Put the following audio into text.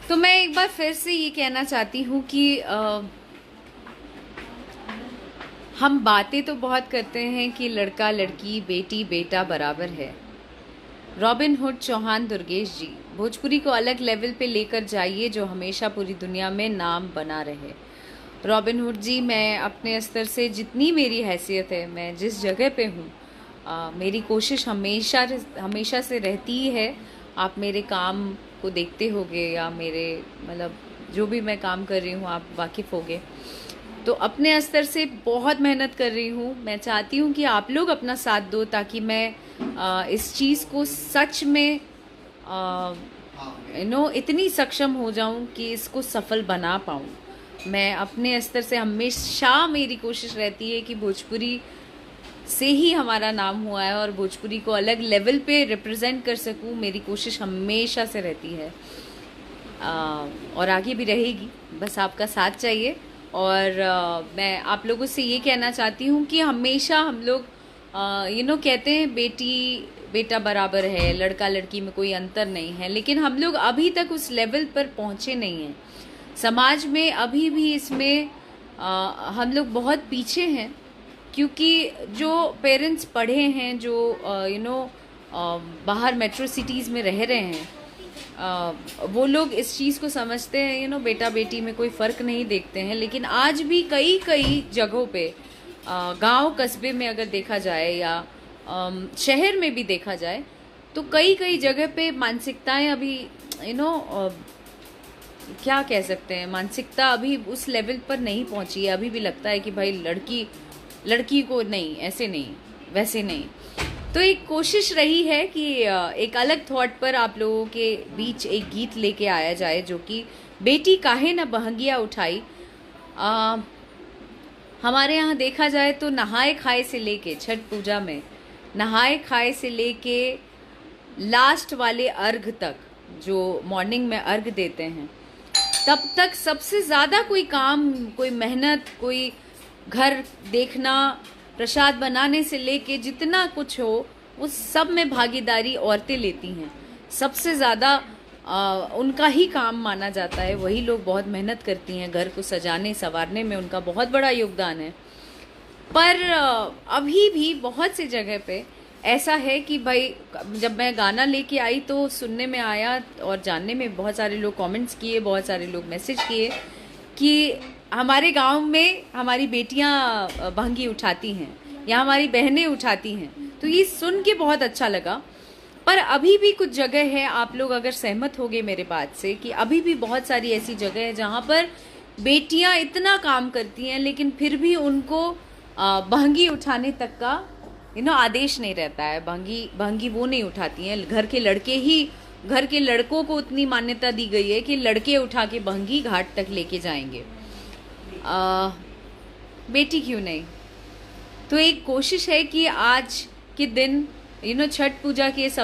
तो मैं एक बार फिर से ये कहना चाहती हूँ कि हम बातें तो बहुत करते हैं कि लड़का लड़की बेटी बेटा बराबर है। रॉबिन हुड चौहान दुर्गेश जी, भोजपुरी को अलग लेवल पे लेकर जाइए जो हमेशा पूरी दुनिया में नाम बना रहे। रॉबिन हुड जी, मैं अपने स्तर से जितनी मेरी हैसियत है, मैं जिस जगह पे हूँ, मेरी कोशिश हमेशा से रहती है। आप मेरे काम को देखते होगे या मेरे मतलब जो भी मैं काम कर रही हूँ आप वाकिफ़ होगे। तो अपने स्तर से बहुत मेहनत कर रही हूँ। मैं चाहती हूँ कि आप लोग अपना साथ दो ताकि मैं इस चीज़ को सच में इतनी सक्षम हो जाऊँ कि इसको सफल बना पाऊँ। मैं अपने स्तर से हमेशा मेरी कोशिश रहती है कि भोजपुरी से ही हमारा नाम हुआ है और भोजपुरी को अलग लेवल पे रिप्रेजेंट कर सकूं, मेरी कोशिश हमेशा से रहती है और आगे भी रहेगी। बस आपका साथ चाहिए। और मैं आप लोगों से ये कहना चाहती हूँ कि हमेशा हम लोग कहते हैं बेटी बेटा बराबर है, लड़का लड़की में कोई अंतर नहीं है, लेकिन हम लोग अभी तक उस लेवल पर पहुँचे नहीं हैं। समाज में अभी भी इसमें हम लोग बहुत पीछे हैं, क्योंकि जो पेरेंट्स पढ़े हैं, जो बाहर मेट्रो सिटीज़ में रह रहे हैं, वो लोग इस चीज़ को समझते हैं बेटा बेटी में कोई फ़र्क नहीं देखते हैं। लेकिन आज भी कई कई जगहों पे, गांव कस्बे में अगर देखा जाए या शहर में भी देखा जाए, तो कई कई जगह पे मानसिकताएं अभी क्या कह सकते हैं, मानसिकता अभी उस लेवल पर नहीं पहुंची है। अभी भी लगता है कि भाई लड़की को नहीं, ऐसे नहीं वैसे नहीं। तो एक कोशिश रही है कि एक अलग थॉट पर आप लोगों के बीच एक गीत लेके आया जाए जो कि बेटी काहे न बहंगिया उठाई। हमारे यहाँ देखा जाए तो नहाए खाए से लेके छठ पूजा में नहाए खाए से लेके लास्ट वाले अर्घ तक, जो मॉर्निंग में अर्घ देते हैं, तब तक सबसे ज़्यादा कोई काम, कोई मेहनत, कोई घर देखना, प्रसाद बनाने से लेके जितना कुछ हो उस सब में भागीदारी औरतें लेती हैं। सबसे ज़्यादा उनका ही काम माना जाता है। वही लोग बहुत मेहनत करती हैं, घर को सजाने संवारने में उनका बहुत बड़ा योगदान है। पर अभी भी बहुत सी जगह पे ऐसा है कि भाई, जब मैं गाना लेके आई तो सुनने में आया और जानने में बहुत सारे लोग कमेंट्स किए, बहुत सारे लोग मैसेज किए कि हमारे गांव में हमारी बेटियां भंगी उठाती हैं या हमारी बहनें उठाती हैं। तो ये सुन के बहुत अच्छा लगा। पर अभी भी कुछ जगह है, आप लोग अगर सहमत होंगे मेरे बात से, कि अभी भी बहुत सारी ऐसी जगह है जहाँ पर बेटियां इतना काम करती हैं लेकिन फिर भी उनको भंगी उठाने तक का आदेश नहीं रहता है। भंगी वो नहीं उठाती हैं। घर के लड़कों को उतनी मान्यता दी गई है कि लड़के उठा के भंगी घाट तक लेके जाएंगे, बेटी क्यों नहीं। तो एक कोशिश है कि आज के दिन छठ पूजा के इस